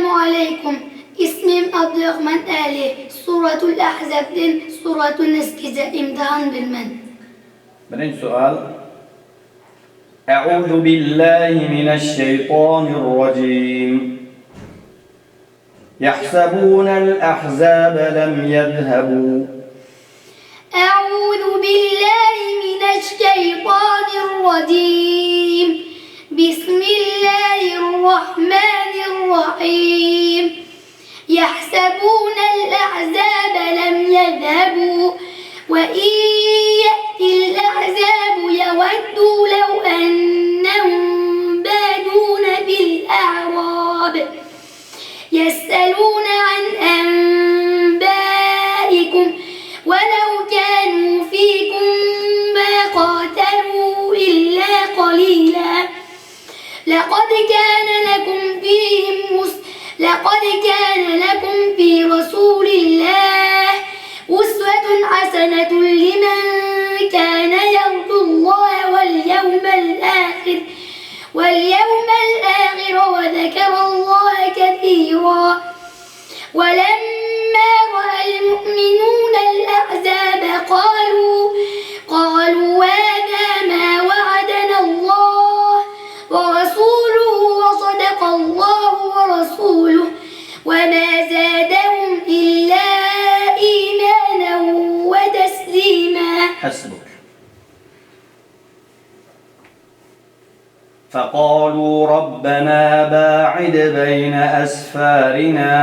السلام عليكم. İsmim Abdurrahman Ali. Suratul Ahzab'den Suratul Neskiz'e imtihan bilmen. Birinci sual. Euzu billahi mineşşeytanirracim. Yahsabunel ahzabe lem yezhebu. Euzu billahi mineşşeytanirracim. Bismillahirrahmanirrahim. يحسبون الأحزاب لم يذهبوا وإن يأتي الأحزاب يودوا لو أنهم بادون بالأعراب يسألون عن أنبائكم ولو كانوا فيكم ما قاتلوا إلا قليلا لقد كان لكم في رسول الله أسوة حسنة لمن كان يرجو الله واليوم الآخر وذكر الله كثيرا ولما رأى المؤمنون الأحزاب قالوا هذا ما وعدنا الله ورسوله وصدق الله ورسوله وما زادهم إلا إيمانا وتسليما. حسبك. فقالوا ربنا باعد بين أسفارنا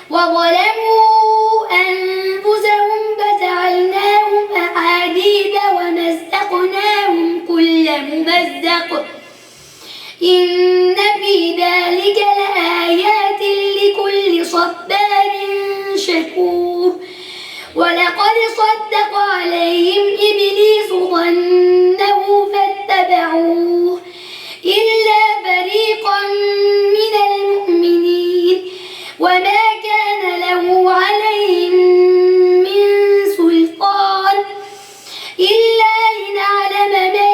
وظلموا أنفسهم فجعلناهم أحاديث ومزقناهم كل ممزق إن في ذلك لآيات لكل صبار شكور. ولقد صدق عليهم إبليس ظنه فاتبعوه إلا فريقا من المؤمنين وما كان له عليهم من سلطان إلا لنعلم من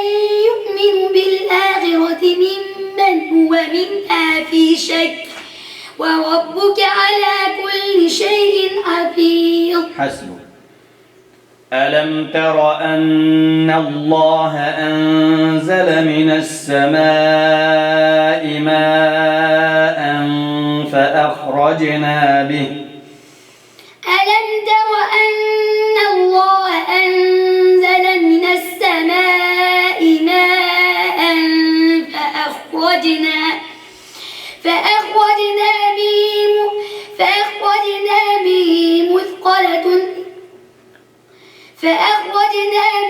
يؤمن بالآخرة ممن هو منها في شك وربك على كل شيء حفيظ. حسبك. ألم تر أن الله أنزل من السماء ماء فأخرجنا به. ألم تر أن الله أنزل من السماء ماء فأخرجنا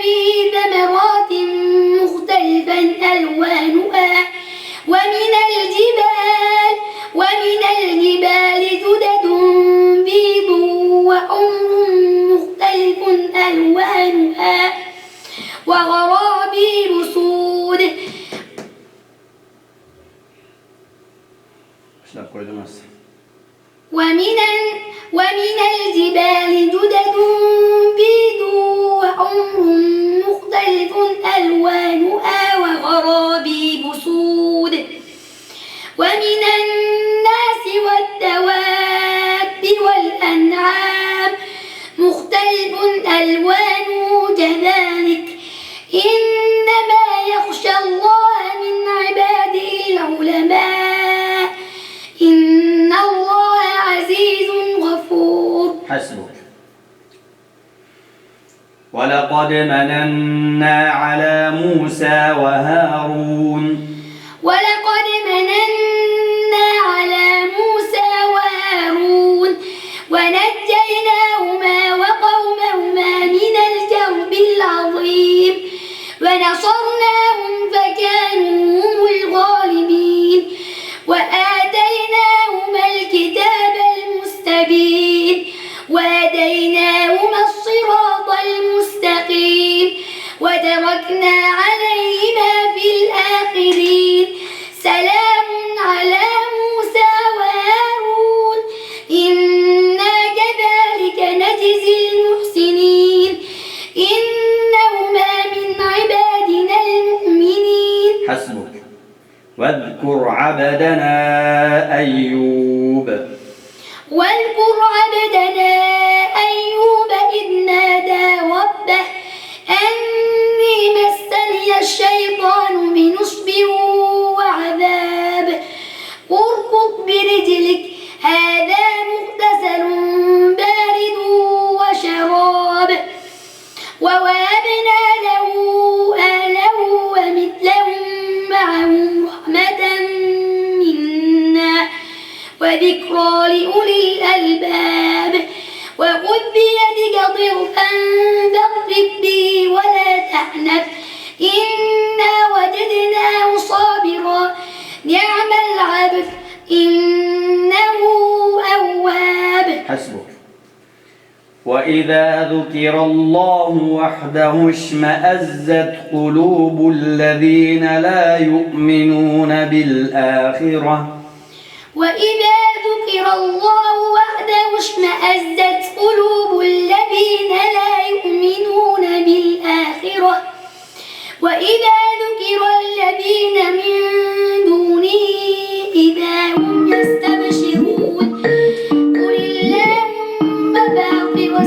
به ثمرات مختلفا ألوانها ومن الجبال جدد بيض وحمر مختلف ألوانها وغرابيب سود. ومن الجبال جدد بيض وحمر مختلف ألوانها وغرابيب سود. ومن الناس والدواب والأنعام مختلف ألوانه كذلك إنما يخشى الله من عباده العلماء إن الله عزيز غفور. حسبك. ولقد مننا على موسى وهارون ونجيناهما وقومهما من الكرب العظيم ونصرناهم فكانوا هم الغالبين وآتيناهما الكتاب المستبين وهديناهما الصراط المستقيم وتركنا عليهما في الآخرين سلام على موسى وهارون إنا كذلك نجزي المحسنين إنهما من عبادنا المؤمنين واذكر عبدنا أيوب واذكر عبدنا أيوب إذ نادى ربه أني مسني الشيطان بنصب وعذاب اركض برجلك هذا مغتسل بارد وشراب ووهبنا له أهله ومثلهم معهم رحمة منا وذكرى لأولي الألباب وخذ بيدك ضغثا فاضرب به ولا تحنث إنا وجدناه صابرا نعم العبد إنه أواب. حسبك. وإذا ذكر الله وحده اشمأزت قلوب الذين لا يؤمنون بالآخرة وإذا ذكر الله وحده اشمأزت قلوب